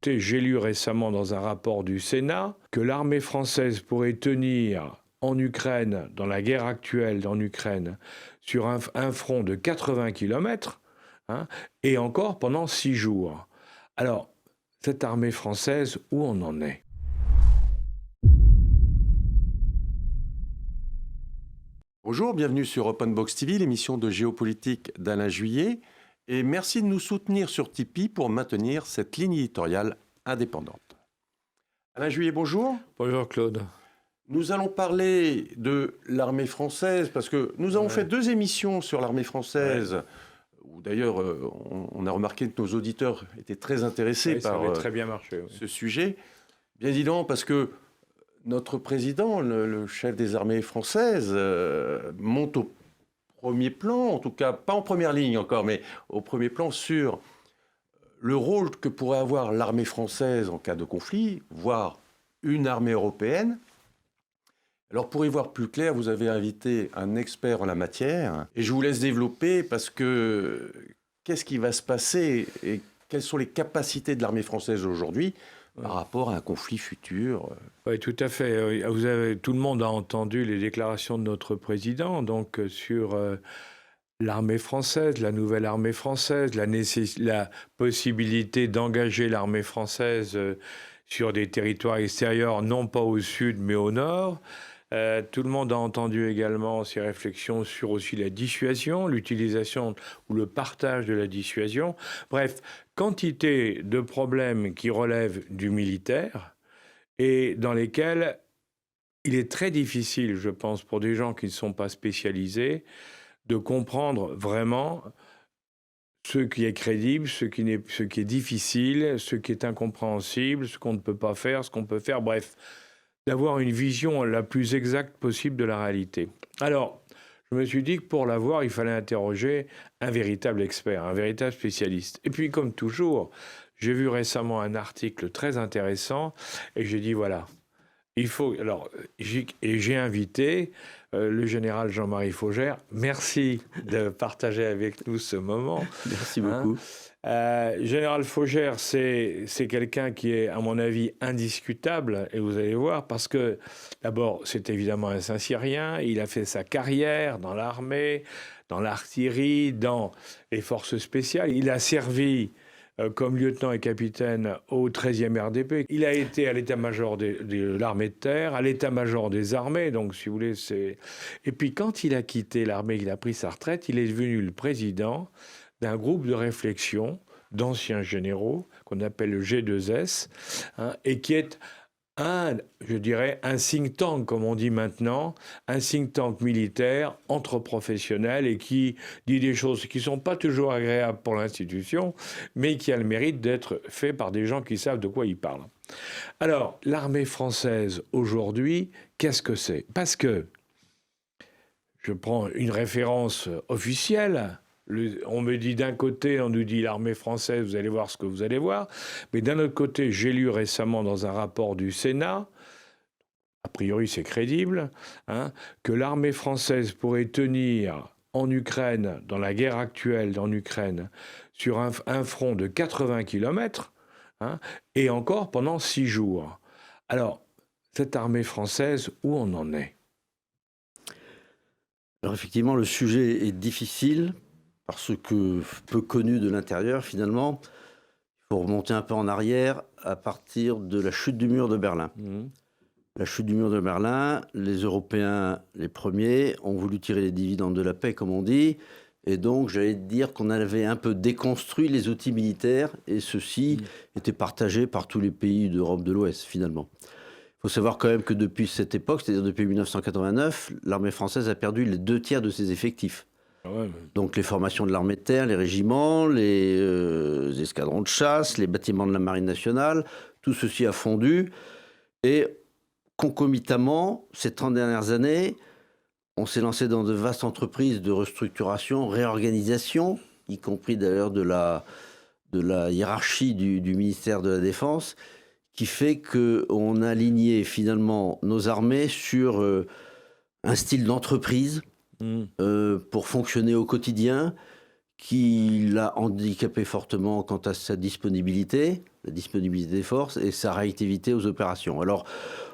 J'ai lu récemment dans un rapport du Sénat que l'armée française pourrait tenir en Ukraine, dans la guerre actuelle en Ukraine, sur un front de 80 kilomètres, et encore pendant 6 jours. Alors, cette armée française, où on en est? Bonjour, bienvenue sur Open Box TV, l'émission de géopolitique d'Alain Juillet. Et merci de nous soutenir sur Tipeee pour maintenir cette ligne éditoriale indépendante. Alain Juillet, bonjour. Bonjour Claude. Nous allons parler de l'armée française, parce que nous avons fait 2 émissions sur l'armée française, où d'ailleurs on a remarqué que nos auditeurs étaient très intéressés par très bien marché, ce sujet. Bien évidemment, parce que notre président, le chef des armées françaises, monte au premier plan, en tout cas pas en première ligne encore, mais au premier plan sur le rôle que pourrait avoir l'armée française en cas de conflit, voire une armée européenne. Alors pour y voir plus clair, vous avez invité un expert en la matière, et je vous laisse développer parce que qu'est-ce qui va se passer et quelles sont les capacités de l'armée française aujourd'hui par rapport à un conflit futur? Oui, tout à fait. Tout le monde a entendu les déclarations de notre président, donc sur l'armée française, la nouvelle armée française, la possibilité d'engager l'armée française sur des territoires extérieurs, non pas au sud, mais au nord. Tout le monde a entendu également ces réflexions sur aussi la dissuasion, l'utilisation ou le partage de la dissuasion. Bref, quantité de problèmes qui relèvent du militaire et dans lesquels il est très difficile, je pense, pour des gens qui ne sont pas spécialisés, de comprendre vraiment ce qui est crédible, ce qui est difficile, ce qui est incompréhensible, ce qu'on ne peut pas faire, ce qu'on peut faire, bref, d'avoir une vision la plus exacte possible de la réalité. Alors, je me suis dit que pour l'avoir, il fallait interroger un véritable expert, un véritable spécialiste. Et puis, comme toujours, j'ai vu récemment un article très intéressant et j'ai dit, voilà, il faut... Alors, j'ai invité le général Jean-Marie Faugère. Merci de partager avec nous ce moment. Merci beaucoup. Général Faugère, c'est quelqu'un qui est, à mon avis, indiscutable, et vous allez voir, parce que, d'abord, c'est évidemment un Saint-Cyrien, il a fait sa carrière dans l'armée, dans l'artillerie, dans les forces spéciales, il a servi comme lieutenant et capitaine au 13e RDP. Il a été à l'état-major de l'armée de terre, à l'état-major des armées, donc si vous voulez, c'est... Et puis quand il a quitté l'armée, il a pris sa retraite, il est devenu le président d'un groupe de réflexion d'anciens généraux, qu'on appelle le G2S, et qui est je dirais, un think tank, comme on dit maintenant, un think tank militaire, entre professionnels, et qui dit des choses qui ne sont pas toujours agréables pour l'institution, mais qui a le mérite d'être fait par des gens qui savent de quoi ils parlent. Alors, l'armée française, aujourd'hui, qu'est-ce que c'est? Parce que, je prends une référence officielle. On me dit d'un côté, on nous dit l'armée française, vous allez voir ce que vous allez voir. Mais d'un autre côté, j'ai lu récemment dans un rapport du Sénat, a priori c'est crédible, que l'armée française pourrait tenir en Ukraine, dans la guerre actuelle en Ukraine, sur un front de 80 kilomètres, et encore pendant 6 jours. Alors, cette armée française, où on en est? Alors effectivement, le sujet est difficile, parce que peu connu de l'intérieur, finalement. Il faut remonter un peu en arrière à partir de la chute du mur de Berlin. La chute du mur de Berlin, les Européens, les premiers, ont voulu tirer les dividendes de la paix, comme on dit. Et donc, j'allais dire qu'on avait un peu déconstruit les outils militaires, et ceux-ci étaient partagés par tous les pays d'Europe de l'Ouest, finalement. Il faut savoir quand même que depuis cette époque, c'est-à-dire depuis 1989, l'armée française a perdu les 2/3 de ses effectifs. Donc les formations de l'armée de terre, les régiments, les escadrons de chasse, les bâtiments de la marine nationale, tout ceci a fondu. Et concomitamment, ces 30 dernières années, on s'est lancé dans de vastes entreprises de restructuration, réorganisation, y compris d'ailleurs de la hiérarchie du ministère de la Défense, qui fait qu'on a aligné finalement nos armées sur un style d'entreprise pour fonctionner au quotidien, qui l'a handicapé fortement quant à sa disponibilité, la disponibilité des forces et sa réactivité aux opérations. Alors,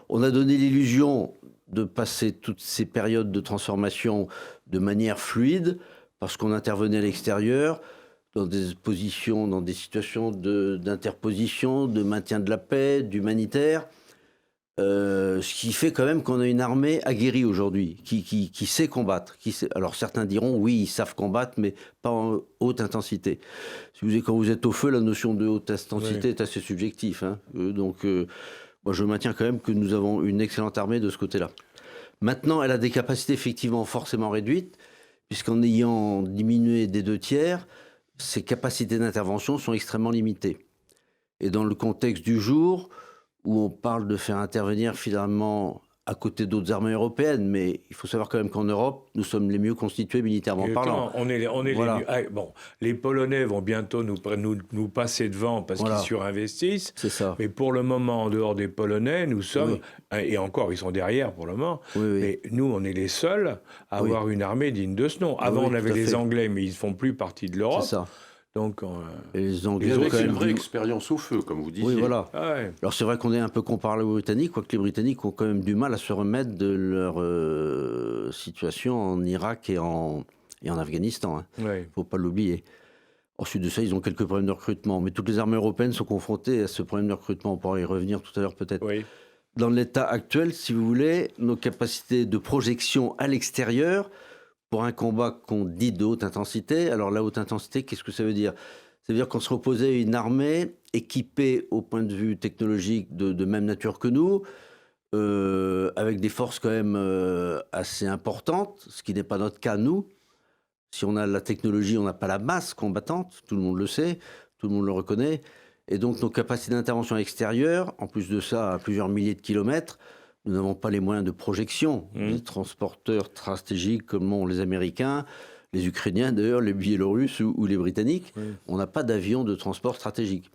on a donné l'illusion de passer toutes ces périodes de transformation de manière fluide, parce qu'on intervenait à l'extérieur, dans des positions, dans des situations d'interposition, de maintien de la paix, d'humanitaire. Ce qui fait quand même qu'on a une armée aguerrie aujourd'hui, qui sait combattre. Alors certains diront, oui, ils savent combattre, mais pas en haute intensité. Quand vous êtes au feu, la notion de haute intensité est assez subjective. Hein. Moi, je maintiens quand même que nous avons une excellente armée de ce côté-là. Maintenant, elle a des capacités effectivement forcément réduites, puisqu'en ayant diminué des 2/3, ses capacités d'intervention sont extrêmement limitées. Et dans le contexte du jour, où on parle de faire intervenir finalement à côté d'autres armées européennes, mais il faut savoir quand même qu'en Europe, nous sommes les mieux constitués militairement parlant. Voilà. Les Polonais vont bientôt nous passer devant parce qu'ils surinvestissent. C'est ça. Mais pour le moment, en dehors des Polonais, nous sommes, et encore, ils sont derrière pour le moment, mais nous, on est les seuls à avoir une armée digne de ce nom. Avant, on avait les Anglais, mais ils ne font plus partie de l'Europe. C'est ça. Donc, les Anglais ont quand même une vraie expérience au feu, comme vous disiez. Oui, voilà. Alors c'est vrai qu'on est un peu comparé aux Britanniques, quoique les Britanniques ont quand même du mal à se remettre de leur situation en Irak et en Afghanistan. Il ne faut pas l'oublier. Ensuite de ça, ils ont quelques problèmes de recrutement. Mais toutes les armées européennes sont confrontées à ce problème de recrutement. On pourra y revenir tout à l'heure peut-être. Oui. Dans l'état actuel, si vous voulez, nos capacités de projection à l'extérieur, pour un combat qu'on dit de haute intensité. Alors la haute intensité, qu'est-ce que ça veut dire ? Ça veut dire qu'on se reposait à une armée équipée au point de vue technologique de même nature que nous, avec des forces quand même assez importantes, ce qui n'est pas notre cas nous. Si on a la technologie, on n'a pas la masse combattante, tout le monde le sait, tout le monde le reconnaît. Et donc nos capacités d'intervention extérieure, en plus de ça, à plusieurs milliers de kilomètres, nous n'avons pas les moyens de projection. Les transporteurs stratégiques comme ont les Américains, les Ukrainiens d'ailleurs, les Biélorusses ou les Britanniques, on n'a pas d'avion de transport stratégique.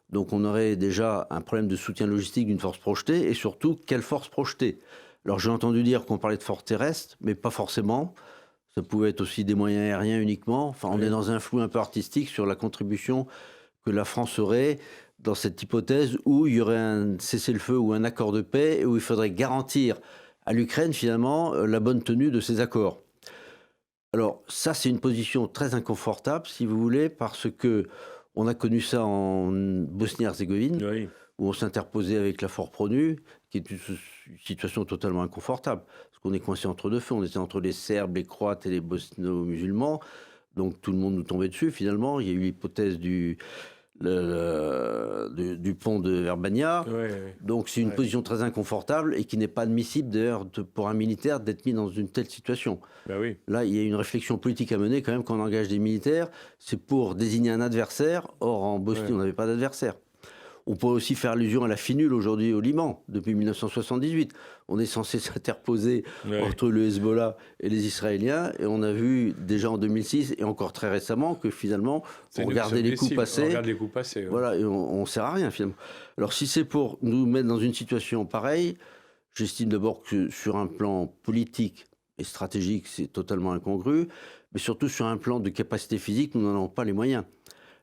Donc on aurait déjà un problème de soutien logistique d'une force projetée et surtout, quelle force projetée ? Alors j'ai entendu dire qu'on parlait de force terrestre, mais pas forcément. Ça pouvait être aussi des moyens aériens uniquement. Enfin, on est dans un flou un peu artistique sur la contribution que la France aurait dans cette hypothèse où il y aurait un cessez-le-feu ou un accord de paix, où il faudrait garantir à l'Ukraine, finalement, la bonne tenue de ces accords. Alors, ça, c'est une position très inconfortable, si vous voulez, parce que on a connu ça en Bosnie-Herzégovine, où on s'interposait avec la Fort-Pronu, qui est une situation totalement inconfortable, parce qu'on est coincé entre deux feux. On était entre les Serbes, les Croates et les Bosno-musulmans, donc tout le monde nous tombait dessus, finalement. Il y a eu l'hypothèse du pont de Verbania. Donc c'est une position très inconfortable et qui n'est pas admissible d'ailleurs pour un militaire d'être mis dans une telle situation. Là, il y a une réflexion politique à mener quand même quand on engage des militaires. C'est pour désigner un adversaire. Or, en Bosnie, on n'avait pas d'adversaire. On peut aussi faire allusion à la finule aujourd'hui au Liban, depuis 1978. On est censé s'interposer entre le Hezbollah et les Israéliens. Et on a vu déjà en 2006 et encore très récemment que finalement, on regardait les coups passés. On regarde les coups passés. Voilà, et on ne sert à rien finalement. Alors si c'est pour nous mettre dans une situation pareille, j'estime d'abord que sur un plan politique et stratégique, c'est totalement incongru. Mais surtout sur un plan de capacité physique, nous n'en avons pas les moyens.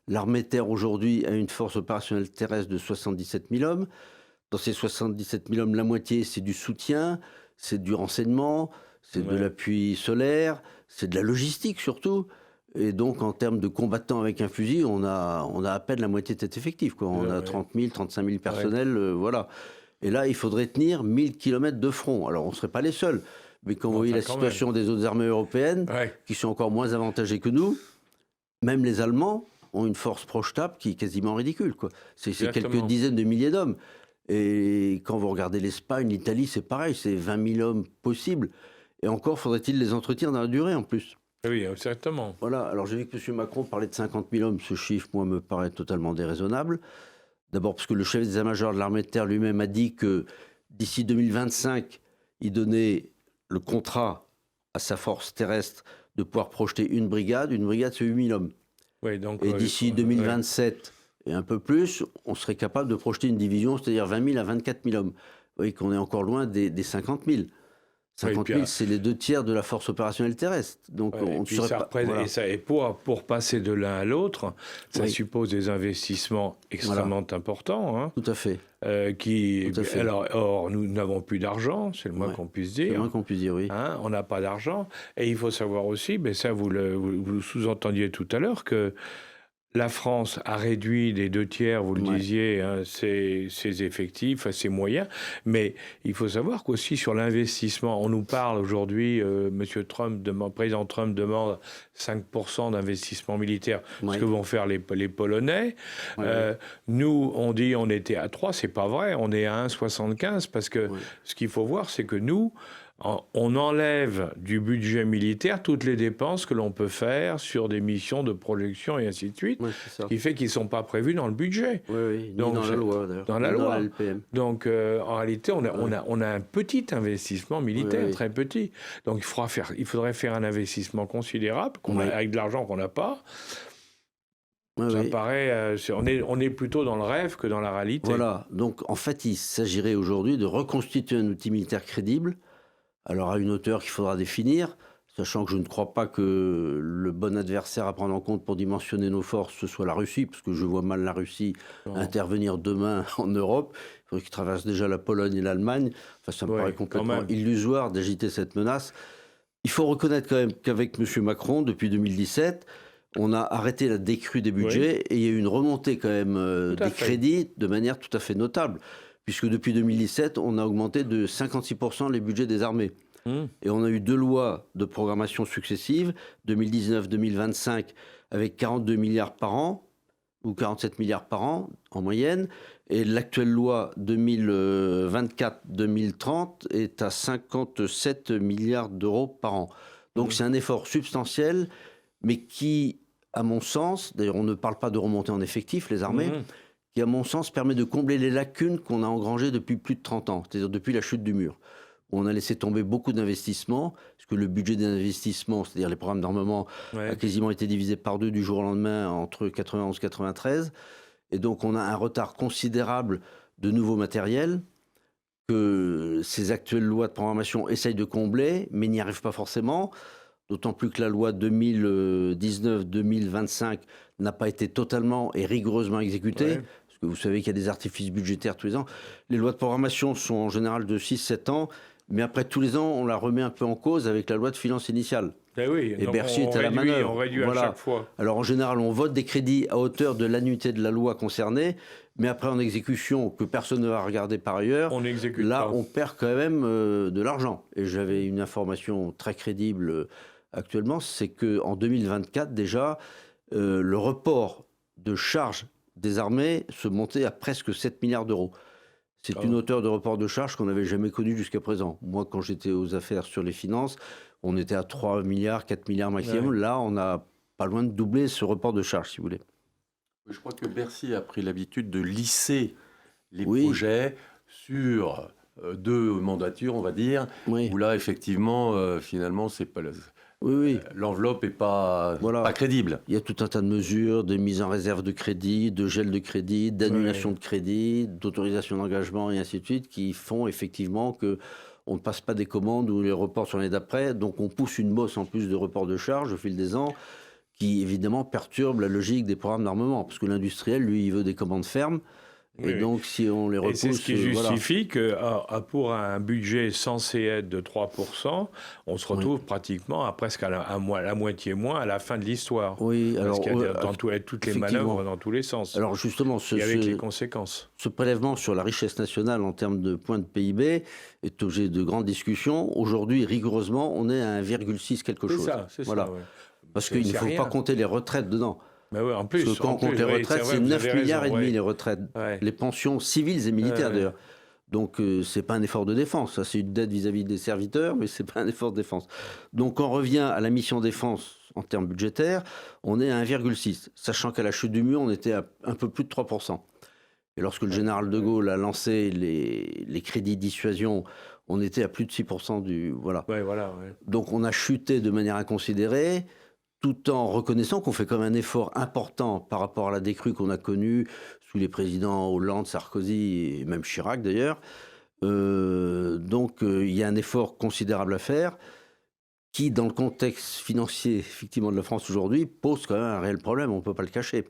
L'armée de terre aujourd'hui a une force opérationnelle terrestre de 77 000 hommes. Dans ces 77 000 hommes, la moitié, c'est du soutien, c'est du renseignement, c'est de l'appui solaire, c'est de la logistique surtout. Et donc, en termes de combattants avec un fusil, on a à peine la moitié de cet effectif, quoi. On a 30 000, 35 000 personnels, voilà. Et là, il faudrait tenir 1000 km de front. Alors, on ne serait pas les seuls. Mais quand vous voyez la situation des autres armées européennes, qui sont encore moins avantagées que nous, même les Allemands ont une force projetable qui est quasiment ridicule, quoi. C'est quelques dizaines de milliers d'hommes. Et quand vous regardez l'Espagne, l'Italie, c'est pareil, c'est 20 000 hommes possibles. Et encore, faudrait-il les entretenir dans la durée en plus. Oui, certainement. Voilà, alors j'ai vu que M. Macron parlait de 50 000 hommes. Ce chiffre, moi, me paraît totalement déraisonnable. D'abord parce que le chef d'état-major de l'armée de terre lui-même a dit que d'ici 2025, il donnait le contrat à sa force terrestre de pouvoir projeter une brigade. Une brigade, c'est 8 000 hommes. Et d'ici 2027 et un peu plus, on serait capable de projeter une division, c'est-à-dire 20 000 à 24 000 hommes. Vous voyez qu'on est encore loin des 50 000. 50 000, c'est les 2 tiers de la force opérationnelle terrestre. Donc, on ne saurait pas... Voilà. Et pour passer de l'un à l'autre, ça suppose des investissements extrêmement importants. Hein, tout à fait. Or, nous n'avons plus d'argent, c'est le moins qu'on puisse dire. C'est le moins qu'on puisse dire, oui. Hein, on n'a pas d'argent. Et il faut savoir aussi, mais ça vous le sous-entendiez tout à l'heure, que la France a réduit des 2 tiers, vous le disiez, hein, ses effectifs, ses moyens. Mais il faut savoir qu'aussi sur l'investissement, on nous parle aujourd'hui, président Trump demande 5% d'investissement militaire, ce que vont faire les Polonais. Nous, on dit on était à 3, c'est pas vrai, on est à 1,75 parce que ce qu'il faut voir, c'est que nous, on enlève du budget militaire toutes les dépenses que l'on peut faire sur des missions de projection et ainsi de suite, ce qui fait qu'ils ne sont pas prévus dans le budget. Donc, dans la loi, d'ailleurs. Dans la loi. Donc, en réalité, on a un petit investissement militaire, très petit. Donc, il faudrait faire un investissement considérable, avec de l'argent qu'on n'a pas. Ça paraît, on est plutôt dans le rêve que dans la réalité. Voilà. Donc, en fait, il s'agirait aujourd'hui de reconstituer un outil militaire crédible, alors à une hauteur qu'il faudra définir, sachant que je ne crois pas que le bon adversaire à prendre en compte pour dimensionner nos forces, ce soit la Russie, parce que je vois mal la Russie intervenir demain en Europe. Il faudrait qu'il traverse déjà la Pologne et l'Allemagne. Enfin, ça me paraît complètement illusoire d'agiter cette menace. Il faut reconnaître quand même qu'avec M. Macron, depuis 2017, on a arrêté la décrue des budgets et il y a eu une remontée quand même des crédits de manière tout à fait notable. Puisque depuis 2017, on a augmenté de 56% les budgets des armées. Et on a eu 2 lois de programmation successives, 2019-2025, avec 42 milliards par an, ou 47 milliards par an en moyenne, et l'actuelle loi 2024-2030 est à 57 milliards d'euros par an. Donc c'est un effort substantiel, mais qui, à mon sens, d'ailleurs on ne parle pas de remontée en effectifs, les armées, qui, à mon sens, permet de combler les lacunes qu'on a engrangées depuis plus de 30 ans, c'est-à-dire depuis la chute du mur, où on a laissé tomber beaucoup d'investissements, parce que le budget des investissements, c'est-à-dire les programmes d'armement, a quasiment été divisé par 2 du jour au lendemain entre 91 et 93. Et donc, on a un retard considérable de nouveaux matériels que ces actuelles lois de programmation essayent de combler, mais n'y arrivent pas forcément. D'autant plus que la loi 2019-2025 n'a pas été totalement et rigoureusement exécutée. Parce que vous savez qu'il y a des artifices budgétaires tous les ans. Les lois de programmation sont en général de 6-7 ans, mais après tous les ans, on la remet un peu en cause avec la loi de finances initiale. Et Bercy est à la manœuvre. On réduit à chaque fois. Alors en général, on vote des crédits à hauteur de l'annuité de la loi concernée, mais après en exécution, que personne ne va regarder par ailleurs, on perd quand même de l'argent. Et j'avais une information très crédible actuellement, c'est qu'en 2024 déjà, le report de charges des armées se montait à presque 7 milliards d'euros. C'est une hauteur de report de charges qu'on n'avait jamais connue jusqu'à présent. Moi, quand j'étais aux affaires sur les finances, on était à 3 milliards, 4 milliards maximum. Là, on a pas loin de doubler ce report de charges, si vous voulez. Je crois que Bercy a pris l'habitude de lisser les projets sur 2 mandatures, on va dire, où là, effectivement, finalement, c'est pas... l'enveloppe n'est pas crédible. Il y a tout un tas de mesures, de mise en réserve de crédit, de gel de crédit, d'annulation de crédit, d'autorisation d'engagement et ainsi de suite, qui font effectivement qu'on ne passe pas des commandes ou les reports sur l'année d'après. Donc on pousse une bosse en plus de report de charges au fil des ans, qui évidemment perturbe la logique des programmes d'armement. Parce que l'industriel, lui, il veut des commandes fermes. Et donc, si on les repousse... Et c'est ce qui justifie que pour un budget censé être de 3%, on se retrouve pratiquement à presque à la moitié moins à la fin de l'histoire. Parce qu'il y a toutes les manœuvres dans tous les sens. Alors justement, avec les conséquences. Ce prélèvement sur la richesse nationale en termes de points de PIB est objet de grandes discussions. Aujourd'hui, rigoureusement, on est à 1,6 quelque chose. C'est ça. Parce qu'il ne faut pas compter les retraite dedans. En plus, parce que quand on compte les retraites, c'est 9 milliards et demi les retraites. Les pensions civiles et militaires d'ailleurs. Donc c'est pas un effort de défense, ça c'est une dette vis-à-vis des serviteurs, mais c'est pas un effort de défense. Donc on revient à la mission défense en termes budgétaires, on est à 1,6, sachant qu'à la chute du mur, on était à un peu plus de 3%. Et lorsque le général de Gaulle a lancé les crédits de dissuasion, on était à plus de 6% du... Donc on a chuté de manière inconsidérée, tout en reconnaissant qu'on fait quand même un effort important par rapport à la décrue qu'on a connue sous les présidents Hollande, Sarkozy et même Chirac d'ailleurs. Donc il y a un effort considérable à faire qui, dans le contexte financier effectivement de la France aujourd'hui, pose quand même un réel problème. On ne peut pas le cacher.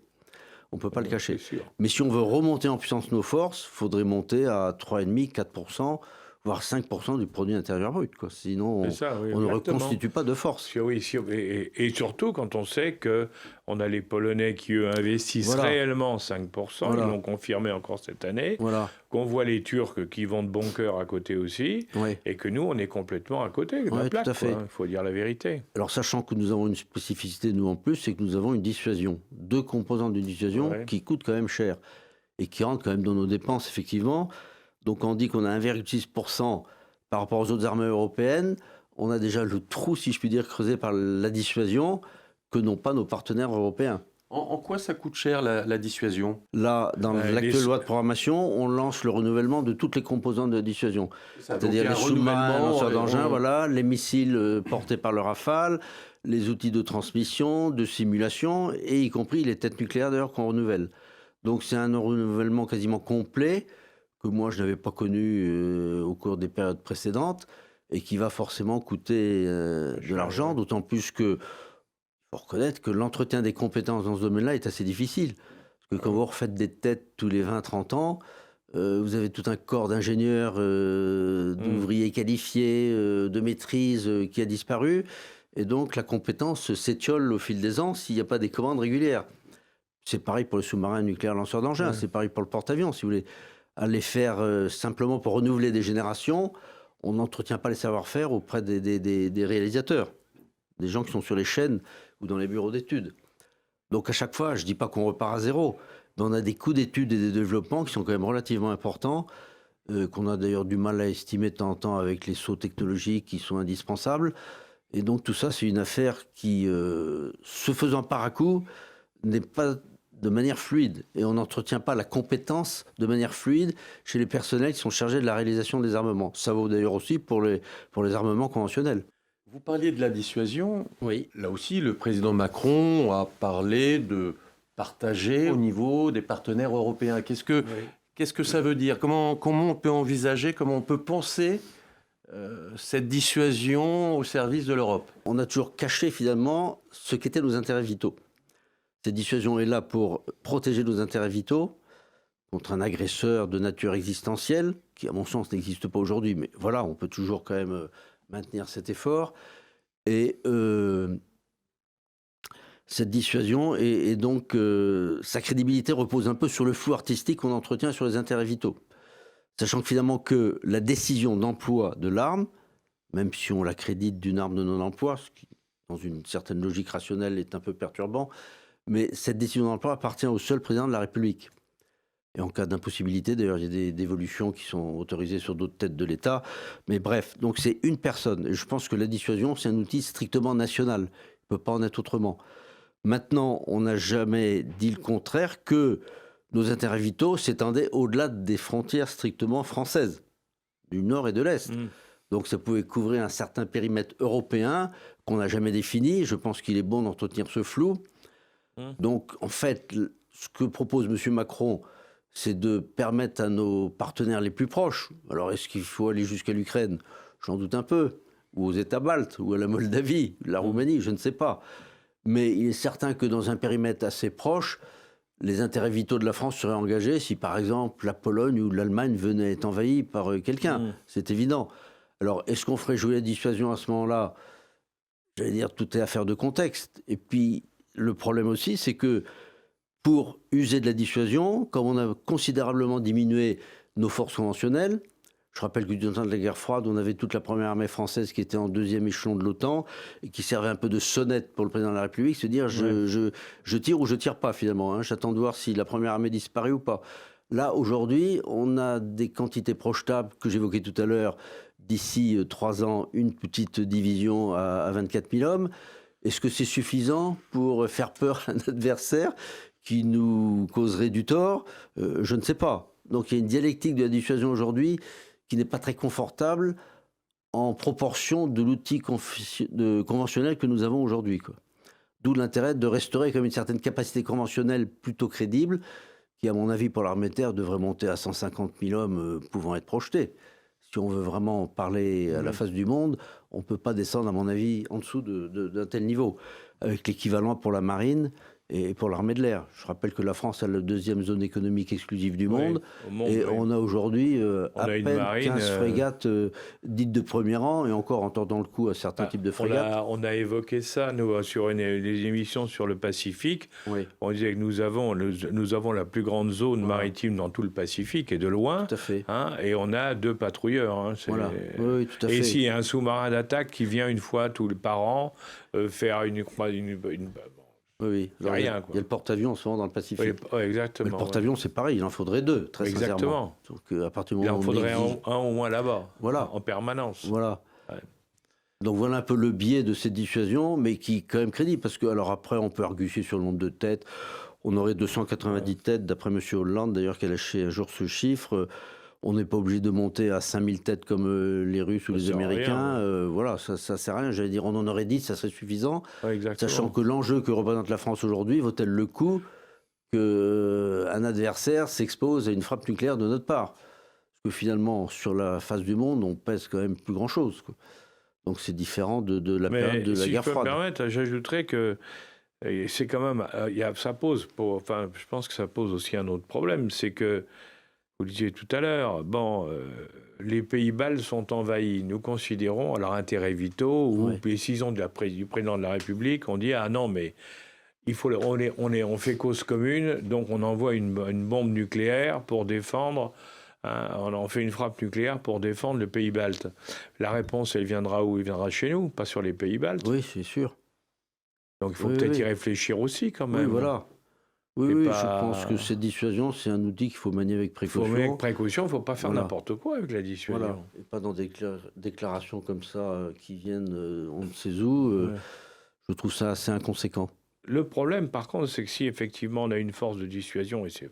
On ne peut pas le cacher. Mais si on veut remonter en puissance nos forces, il faudrait monter à 3,5, 4%, voire 5% du produit intérieur brut, quoi. Sinon, on ne reconstitue pas de force. Et surtout quand on sait qu'on a les Polonais qui, eux, investissent réellement 5%, ils l'ont confirmé encore cette année, qu'on voit les Turcs qui vont de bon cœur à côté aussi, et que nous, on est complètement à côté de la plaque. Il faut dire la vérité. Alors, sachant que nous avons une spécificité, nous, en plus, c'est que nous avons une dissuasion. 2 composantes d'une dissuasion qui coûtent quand même cher, et qui rentrent quand même dans nos dépenses, effectivement. Donc on dit qu'on a 1,6% par rapport aux autres armées européennes. On a déjà le trou, si je puis dire, creusé par la dissuasion que n'ont pas nos partenaires européens. En quoi ça coûte cher la dissuasion ? Là, dans l'actuelle loi de programmation, on lance le renouvellement de toutes les composantes de dissuasion. C'est-à-dire les sous-marins, lanceurs d'engins, les missiles portés par le Rafale, les outils de transmission, de simulation, et y compris les têtes nucléaires d'ailleurs qu'on renouvelle. Donc c'est un renouvellement quasiment complet que moi je n'avais pas connu au cours des périodes précédentes et qui va forcément coûter de l'argent, d'autant plus que il faut reconnaître que l'entretien des compétences dans ce domaine-là est assez difficile. Parce que quand vous refaites des têtes tous les 20-30 ans, vous avez tout un corps d'ingénieurs, d'ouvriers qualifiés, de maîtrise qui a disparu, et donc la compétence s'étiole au fil des ans s'il n'y a pas des commandes régulières. C'est pareil pour le sous-marin nucléaire lanceur d'engins, c'est pareil pour le porte-avions, si vous voulez. À les faire simplement pour renouveler des générations, on n'entretient pas les savoir-faire auprès des réalisateurs, des gens qui sont sur les chaînes ou dans les bureaux d'études. Donc à chaque fois, je ne dis pas qu'on repart à zéro, mais on a des coûts d'études et de développement qui sont quand même relativement importants, qu'on a d'ailleurs du mal à estimer de temps en temps avec les sauts technologiques qui sont indispensables. Et donc tout ça, c'est une affaire qui, se faisant par à coup, n'est pas de manière fluide. Et on n'entretient pas la compétence de manière fluide chez les personnels qui sont chargés de la réalisation des armements. Ça vaut d'ailleurs aussi pour les armements conventionnels. Vous parliez de la dissuasion. Oui. Là aussi, le président Macron a parlé de partager au niveau des partenaires européens. Qu'est-ce que ça veut dire ? Comment on peut envisager, comment on peut penser cette dissuasion au service de l'Europe ? On a toujours caché finalement ce qu'étaient nos intérêts vitaux. Cette dissuasion est là pour protéger nos intérêts vitaux contre un agresseur de nature existentielle, qui à mon sens n'existe pas aujourd'hui, mais voilà, on peut toujours quand même maintenir cet effort. Et cette dissuasion, et donc sa crédibilité repose un peu sur le flou artistique qu'on entretient sur les intérêts vitaux. Sachant que finalement que la décision d'emploi de l'arme, même si on la crédite d'une arme de non-emploi, ce qui dans une certaine logique rationnelle est un peu perturbant, mais cette décision d'emploi appartient au seul président de la République. Et en cas d'impossibilité, d'ailleurs, il y a des dévolutions qui sont autorisées sur d'autres têtes de l'État. Mais bref, donc c'est une personne. Et je pense que la dissuasion, c'est un outil strictement national. Il ne peut pas en être autrement. Maintenant, on n'a jamais dit le contraire, que nos intérêts vitaux s'étendaient au-delà des frontières strictement françaises, du Nord et de l'Est. Donc ça pouvait couvrir un certain périmètre européen qu'on n'a jamais défini. Je pense qu'il est bon d'entretenir ce flou. Donc, en fait, ce que propose M. Macron, c'est de permettre à nos partenaires les plus proches, alors est-ce qu'il faut aller jusqu'à l'Ukraine ? J'en doute un peu, ou aux États baltes, ou à la Moldavie, la Roumanie, je ne sais pas. Mais il est certain que dans un périmètre assez proche, les intérêts vitaux de la France seraient engagés si, par exemple, la Pologne ou l'Allemagne venaient être envahies par quelqu'un. C'est évident. Alors, est-ce qu'on ferait jouer la dissuasion à ce moment-là ? J'allais dire, tout est affaire de contexte. Et puis, le problème aussi, c'est que pour user de la dissuasion, comme on a considérablement diminué nos forces conventionnelles, je rappelle que du temps de la guerre froide, on avait toute la première armée française qui était en deuxième échelon de l'OTAN et qui servait un peu de sonnette pour le président de la République, se dire je tire ou je tire pas finalement, j'attends de voir si la première armée disparaît ou pas. Là, aujourd'hui, on a des quantités projetables que j'évoquais tout à l'heure, d'ici 3 ans, une petite division à 24 000 hommes. Est-ce que c'est suffisant pour faire peur à un adversaire qui nous causerait du tort ? Je ne sais pas. Donc il y a une dialectique de la dissuasion aujourd'hui qui n'est pas très confortable en proportion de l'outil conventionnel que nous avons aujourd'hui, quoi. D'où l'intérêt de restaurer comme une certaine capacité conventionnelle plutôt crédible, qui à mon avis pour l'armée de terre devrait monter à 150 000 hommes pouvant être projetés. si on veut vraiment parler à la face du monde, on ne peut pas descendre, à mon avis, en dessous d'un tel niveau, avec l'équivalent pour la marine et pour l'armée de l'air. Je rappelle que la France a la 2e zone économique exclusive du monde, et on a aujourd'hui à peine marine, 15 frégates dites de premier rang, et encore en tordant le cou à certains types de frégates. On a évoqué ça, nous, sur des émissions sur le Pacifique. Oui. On disait que nous avons la plus grande zone maritime dans tout le Pacifique, et de loin. Tout à fait. Et on a 2 patrouilleurs. Voilà. Oui, tout à fait. Et s'il y a un sous-marin d'attaque qui vient une fois par an faire une oui, alors, il y a le porte-avions en ce moment dans le Pacifique. Oui, exactement. Mais le porte-avions, c'est pareil, il en faudrait 2, très sincèrement. Donc, à partir du moment il en faudrait un au moins là-bas, voilà. En permanence. Voilà. Ouais. Donc voilà un peu le biais de cette dissuasion, mais qui est quand même crédible, parce que, alors après, on peut arguer sur le nombre de têtes. On aurait 290 têtes, d'après M. Hollande, d'ailleurs, qui a lâché un jour ce chiffre. On n'est pas obligé de monter à 5000 têtes comme les Russes ou les Américains. Voilà, ça ne sert à rien. J'allais dire, on en aurait 10, ça serait suffisant. Ouais, sachant que l'enjeu que représente la France aujourd'hui vaut-elle le coup qu'un adversaire s'expose à une frappe nucléaire de notre part? Parce que finalement, sur la face du monde, on pèse quand même plus grand-chose, quoi. Donc c'est différent de la période de la guerre froide. Si je peux me permettre, j'ajouterais que c'est quand même... ça pose, je pense que ça pose aussi un autre problème, c'est que vous le disiez tout à l'heure, les pays baltes sont envahis. Nous considérons, à leur intérêts vitaux, ou décision du président de la République, on dit « Ah non, mais on fait cause commune, donc on envoie une bombe nucléaire pour défendre... on en fait une frappe nucléaire pour défendre le pays balte. » La réponse, elle viendra où? Elle viendra chez nous, pas sur les pays baltes. Oui, c'est sûr. Donc il faut peut-être y réfléchir aussi, quand même. Oui, voilà. Oui, je pense que cette dissuasion, c'est un outil qu'il faut manier avec précaution. Il faut manier avec précaution, il ne faut pas faire n'importe quoi avec la dissuasion. Voilà. Et pas dans des déclarations comme ça qui viennent on ne sait où. Je trouve ça assez inconséquent. Le problème, par contre, c'est que si effectivement on a une force de dissuasion, et c'est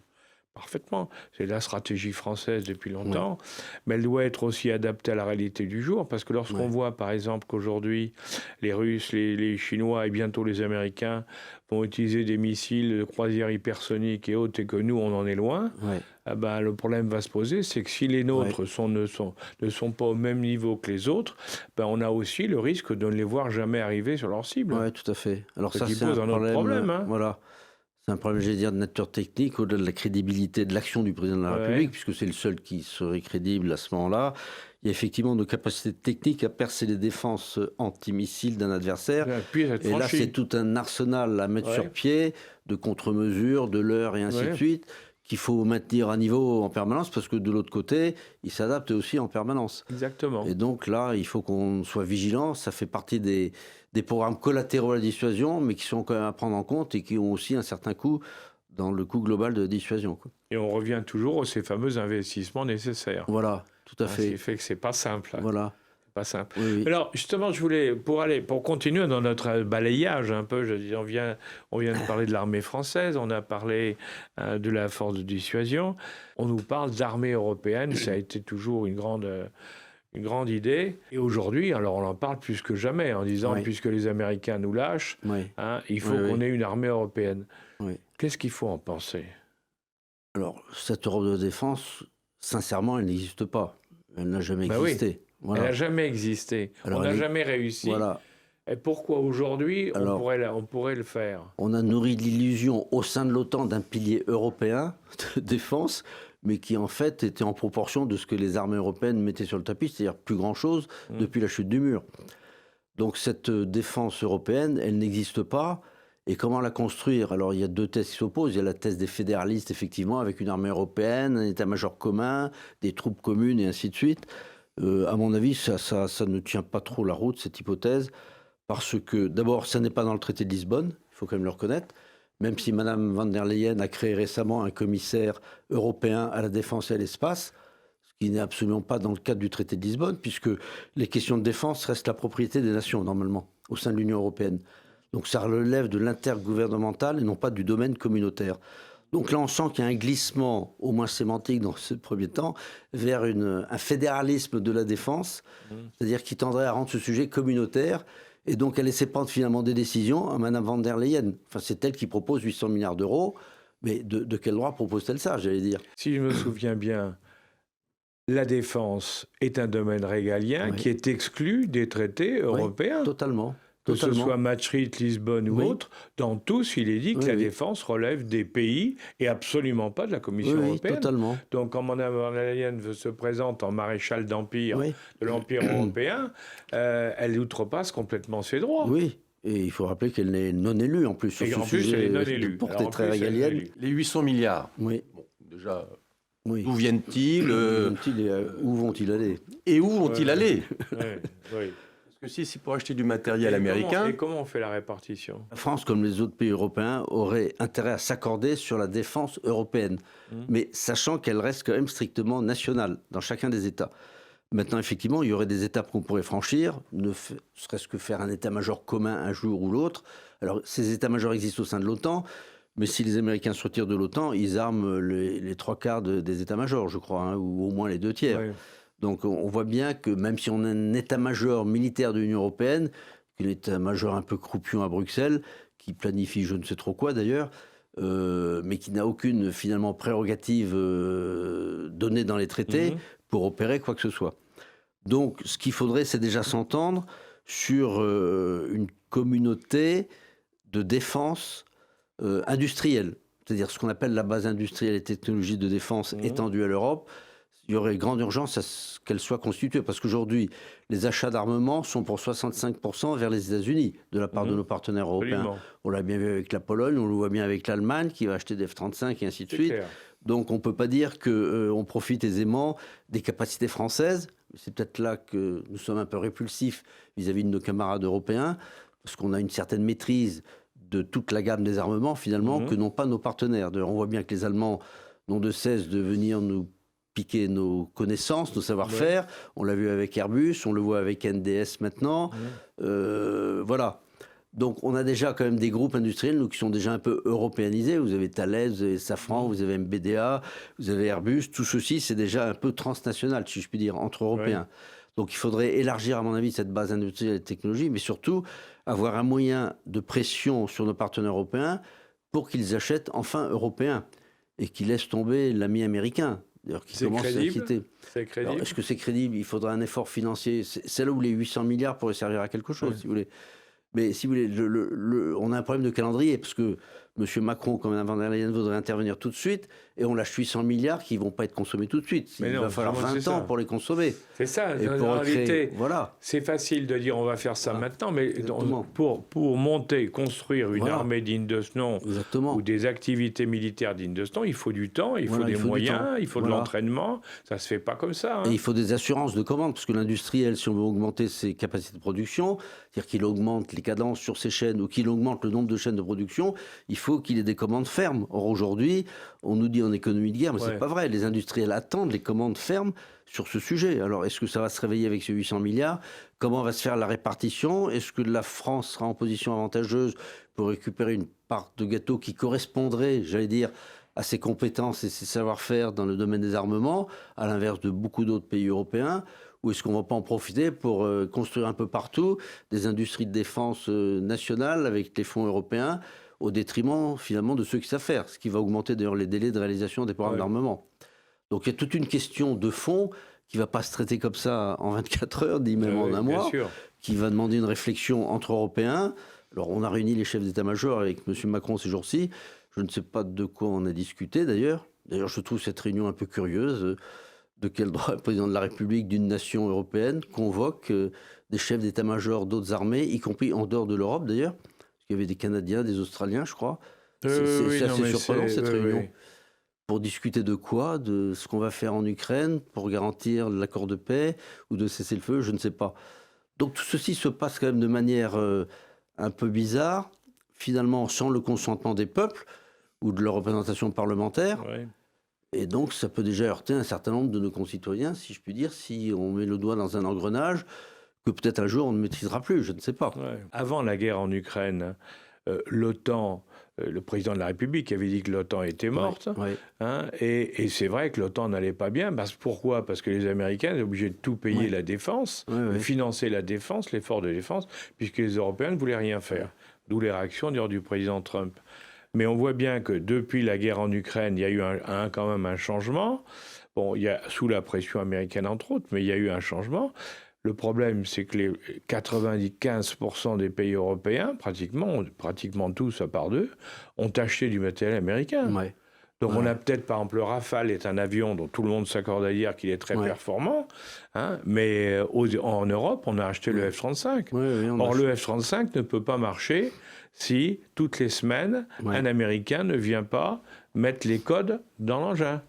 parfaitement, c'est la stratégie française depuis longtemps, mais elle doit être aussi adaptée à la réalité du jour, parce que lorsqu'on voit par exemple qu'aujourd'hui les Russes, les Chinois et bientôt les Américains vont utiliser des missiles de croisière hypersoniques et autres, et que nous on en est loin, le problème va se poser, c'est que si les nôtres ne sont pas au même niveau que les autres, on a aussi le risque de ne les voir jamais arriver sur leur cible. Oui, tout à fait. Alors ça, c'est un autre problème. Voilà. C'est un problème, j'allais dire, de nature technique, au-delà de la crédibilité de l'action du président de la République, puisque c'est le seul qui serait crédible à ce moment-là. Il y a effectivement nos capacités techniques à percer les défenses antimissiles d'un adversaire. Et là, c'est tout un arsenal à mettre sur pied, de contre-mesures, de leurres et ainsi de suite, qu'il faut maintenir à niveau en permanence, parce que de l'autre côté, il s'adapte aussi en permanence. Exactement. Et donc là, il faut qu'on soit vigilant. Ça fait partie des programmes collatéraux à la dissuasion, mais qui sont quand même à prendre en compte et qui ont aussi un certain coût dans le coût global de la dissuasion. Et on revient toujours à ces fameux investissements nécessaires. Voilà, tout à fait. Ce qui fait que c'est pas simple. Voilà. Pas simple. Oui. Alors, justement, je voulais, pour continuer dans notre balayage un peu, on vient de parler de l'armée française, on a parlé de la force de dissuasion, on nous parle d'armée européenne, ça a été toujours une grande idée. Et aujourd'hui, alors on en parle plus que jamais, en disant, puisque les Américains nous lâchent, il faut qu'on ait une armée européenne. Qu'est-ce qu'il faut en penser? Alors, cette Europe de défense, sincèrement, elle n'existe pas. Elle n'a jamais existé. Oui. Voilà. Elle n'a jamais existé. Alors, on n'a jamais réussi. Voilà. Et pourquoi aujourd'hui on pourrait le faire? On a nourri l'illusion au sein de l'OTAN d'un pilier européen de défense, mais qui en fait était en proportion de ce que les armées européennes mettaient sur le tapis, c'est-à-dire plus grand-chose depuis la chute du mur. Donc cette défense européenne, elle n'existe pas. Et comment la construire? Alors il y a 2 thèses qui s'opposent. Il y a la thèse des fédéralistes, effectivement, avec une armée européenne, un état-major commun, des troupes communes et ainsi de suite. À mon avis, ça ne tient pas trop la route, cette hypothèse, parce que, d'abord, ça n'est pas dans le traité de Lisbonne, il faut quand même le reconnaître, même si Mme von der Leyen a créé récemment un commissaire européen à la défense et à l'espace, ce qui n'est absolument pas dans le cadre du traité de Lisbonne, puisque les questions de défense restent la propriété des nations, normalement, au sein de l'Union européenne. Donc ça relève de l'intergouvernemental et non pas du domaine communautaire. Donc là, on sent qu'il y a un glissement, au moins sémantique dans ce premier temps, vers un fédéralisme de la défense, c'est-à-dire qui tendrait à rendre ce sujet communautaire, et donc à laisser prendre finalement des décisions à Mme von der Leyen. Enfin, c'est elle qui propose 800 milliards d'euros, mais de quel droit propose-t-elle ça, j'allais dire? Si je me souviens bien, la défense est un domaine régalien Oui. qui est exclu des traités européens. Totalement. Que ce soit Maastricht, Lisbonne ou Oui. autre, dans tous, il est dit que Oui, la oui. défense relève des pays et absolument pas de la Commission Oui, européenne. totalement. Donc, quand Mme von der Leyen se présente en maréchal d'empire Oui. de l'Empire européen, elle outrepasse complètement ses droits. Oui. Et il faut rappeler qu'elle est non élue en plus sur Et ce en plus, sujet elle est non de élue. portée Alors, en très plus, elle est non régalienne. élue. Les 800 milliards, Oui. bon, déjà, Oui. d'où viennent-ils Où vont-ils aller? et où vont-ils aller? Oui. Parce que si c'est pour acheter du matériel américain... Et comment on fait la répartition? La France, comme les autres pays européens, aurait intérêt à s'accorder sur la défense européenne, mais sachant qu'elle reste quand même strictement nationale dans chacun des États. Maintenant, effectivement, il y aurait des étapes qu'on pourrait franchir, ne serait-ce que faire un état-major commun un jour ou l'autre. Alors, ces états-majors existent au sein de l'OTAN, mais si les Américains se retirent de l'OTAN, ils arment les 3/4 des états-majors, je crois, hein, ou au moins les 2/3. Oui. Donc on voit bien que même si on a un état-major militaire de l'Union européenne, un état-major un peu croupion à Bruxelles, qui planifie je ne sais trop quoi d'ailleurs, mais qui n'a aucune finalement prérogative donnée dans les traités pour opérer quoi que ce soit. Donc ce qu'il faudrait, c'est déjà s'entendre sur une communauté de défense industrielle, c'est-à-dire ce qu'on appelle la base industrielle et technologie de défense étendue à l'Europe. Il y aurait grande urgence à ce qu'elle soit constituée, parce qu'aujourd'hui, les achats d'armement sont pour 65% vers les États-Unis, de la part de nos partenaires européens. Absolument. On l'a bien vu avec la Pologne, on le voit bien avec l'Allemagne, qui va acheter des F-35 et ainsi de C'est suite. clair. Donc on ne peut pas dire qu'on profite aisément des capacités françaises. C'est peut-être là que nous sommes un peu répulsifs vis-à-vis de nos camarades européens, parce qu'on a une certaine maîtrise de toute la gamme des armements, finalement, que n'ont pas nos partenaires. D'ailleurs, on voit bien que les Allemands n'ont de cesse de venir nous piquer nos connaissances, nos savoir-faire. On l'a vu avec Airbus, on le voit avec NDS maintenant. Voilà. Donc on a déjà quand même des groupes industriels, nous, qui sont déjà un peu européanisés. Vous avez Thales, vous avez Safran, vous avez MBDA, vous avez Airbus. Tout ceci, c'est déjà un peu transnational, si je puis dire, entre Européens. Donc il faudrait élargir, à mon avis, cette base industrielle et de technologie, mais surtout avoir un moyen de pression sur nos partenaires européens pour qu'ils achètent enfin européens et qu'ils laissent tomber l'ami américain. D'ailleurs, qui commence à quitter. C'est crédible. Est-ce que c'est crédible? Il faudra un effort financier. C'est là où les 800 milliards pourraient servir à quelque chose, si vous voulez. Mais si vous voulez, on a un problème de calendrier, parce que M. Macron, comme Mme von der Leyen, voudrait intervenir tout de suite, et on lâche 800 milliards qui ne vont pas être consommés tout de suite. Il va falloir 20 ans pour les consommer. C'est ça, et en réalité. Voilà. C'est facile de dire on va faire ça maintenant, mais pour monter, construire une armée digne de ce nom, ou des activités militaires dignes de ce nom, il faut du temps, il faut des moyens, il faut de l'entraînement. Ça ne se fait pas comme ça. Hein. Et il faut des assurances de commande, parce que l'industriel, si on veut augmenter ses capacités de production, c'est-à-dire qu'il augmente les cadences sur ses chaînes ou qu'il augmente le nombre de chaînes de production, il faut qu'il ait des commandes fermes. Or aujourd'hui, on nous dit en économie de guerre, mais c'est pas vrai. Les industriels attendent les commandes fermes sur ce sujet. Alors, est-ce que ça va se réveiller avec ces 800 milliards? Comment va se faire la répartition? Est-ce que la France sera en position avantageuse pour récupérer une part de gâteau qui correspondrait, j'allais dire, à ses compétences et ses savoir-faire dans le domaine des armements, à l'inverse de beaucoup d'autres pays européens? Ou est-ce qu'on ne va pas en profiter pour construire un peu partout des industries de défense nationales avec les fonds européens, au détriment finalement de ceux qui savent faire, ce qui va augmenter d'ailleurs les délais de réalisation des programmes d'armement. Donc il y a toute une question de fond qui ne va pas se traiter comme ça en 24 heures, ni même en un mois, qui va demander une réflexion entre Européens. Alors on a réuni les chefs d'état-major avec M. Macron ces jours-ci. Je ne sais pas de quoi on a discuté d'ailleurs. D'ailleurs je trouve cette réunion un peu curieuse. De quel droit le président de la République d'une nation européenne convoque des chefs d'état-major d'autres armées, y compris en dehors de l'Europe d'ailleurs? Il y avait des Canadiens, des Australiens, je crois. C'est assez surprenant, cette réunion. Pour discuter de quoi? De ce qu'on va faire en Ukraine pour garantir l'accord de paix ou de cesser le feu, je ne sais pas. Donc tout ceci se passe quand même de manière un peu bizarre, finalement sans le consentement des peuples ou de leur représentation parlementaire. Et donc ça peut déjà heurter un certain nombre de nos concitoyens, si je puis dire, si on met le doigt dans un engrenage que peut-être un jour on ne maîtrisera plus, je ne sais pas. Avant la guerre en Ukraine, l'OTAN, le président de la République avait dit que l'OTAN était morte. Hein, et c'est vrai que l'OTAN n'allait pas bien. Pourquoi? Parce que les Américains étaient obligés de tout payer la défense, de financer la défense, l'effort de défense, puisque les Européens ne voulaient rien faire. D'où les réactions du président Trump. Mais on voit bien que depuis la guerre en Ukraine, il y a eu quand même un changement. Bon, il y a sous la pression américaine, entre autres, mais il y a eu un changement. Le problème, c'est que les 95% des pays européens, pratiquement tous à part d'eux, ont acheté du matériel américain. Ouais. Donc on a peut-être, par exemple, le Rafale est un avion dont tout le monde s'accorde à dire qu'il est très performant, hein, mais en Europe, on a acheté le F-35. Or, le F-35 ne peut pas marcher si, toutes les semaines, un Américain ne vient pas mettre les codes dans l'engin.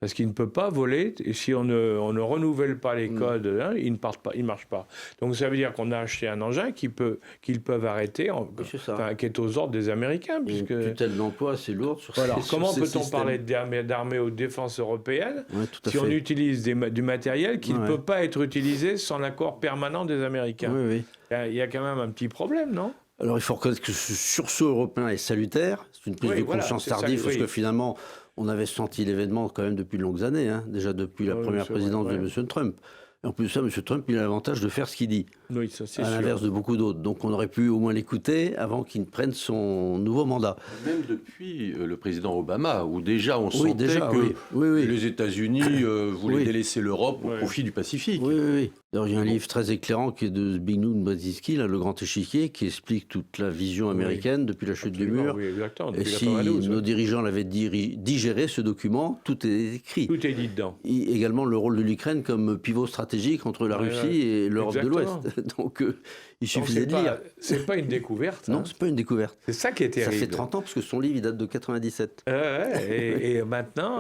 Parce qu'il ne peut pas voler, et si on ne renouvelle pas les codes, hein, ils ne marchent pas. Donc ça veut dire qu'on a acheté un engin qu'ils peuvent arrêter, qui est aux ordres des Américains. Puisque... Une tutelle d'emploi, c'est lourd sur comment peut-on parler d'armée ou de défense européenne si on utilise du matériel qui ne peut pas être utilisé sans l'accord permanent des Américains? Il y a quand même un petit problème, non? Alors il faut reconnaître que ce sursaut européen est salutaire. C'est une prise de conscience tardive, parce que finalement... On avait senti l'événement quand même depuis de longues années, hein, déjà depuis la première présidence de M. Trump. Et en plus de ça, M. Trump, il a l'avantage de faire ce qu'il dit, à l'inverse de beaucoup d'autres. Donc on aurait pu au moins l'écouter avant qu'il ne prenne son nouveau mandat. Même depuis le président Obama, où déjà on sentait que les États-Unis voulaient délaisser l'Europe au profit du Pacifique. Alors, il y a un livre très éclairant qui est de Zbigniew Brzezinski, Le Grand Échiquier, qui explique toute la vision américaine depuis la chute du mur. Et si nos dirigeants l'avaient digéré, ce document, tout est écrit. Tout est dit dedans. Également le rôle de l'Ukraine comme pivot stratégique entre la Russie et l'Europe de l'Ouest. Donc il suffisait de lire. C'est pas une découverte. Non, c'est pas une découverte. C'est ça qui est terrible. Ça fait 30 ans, parce que son livre, il date de 97. Et maintenant,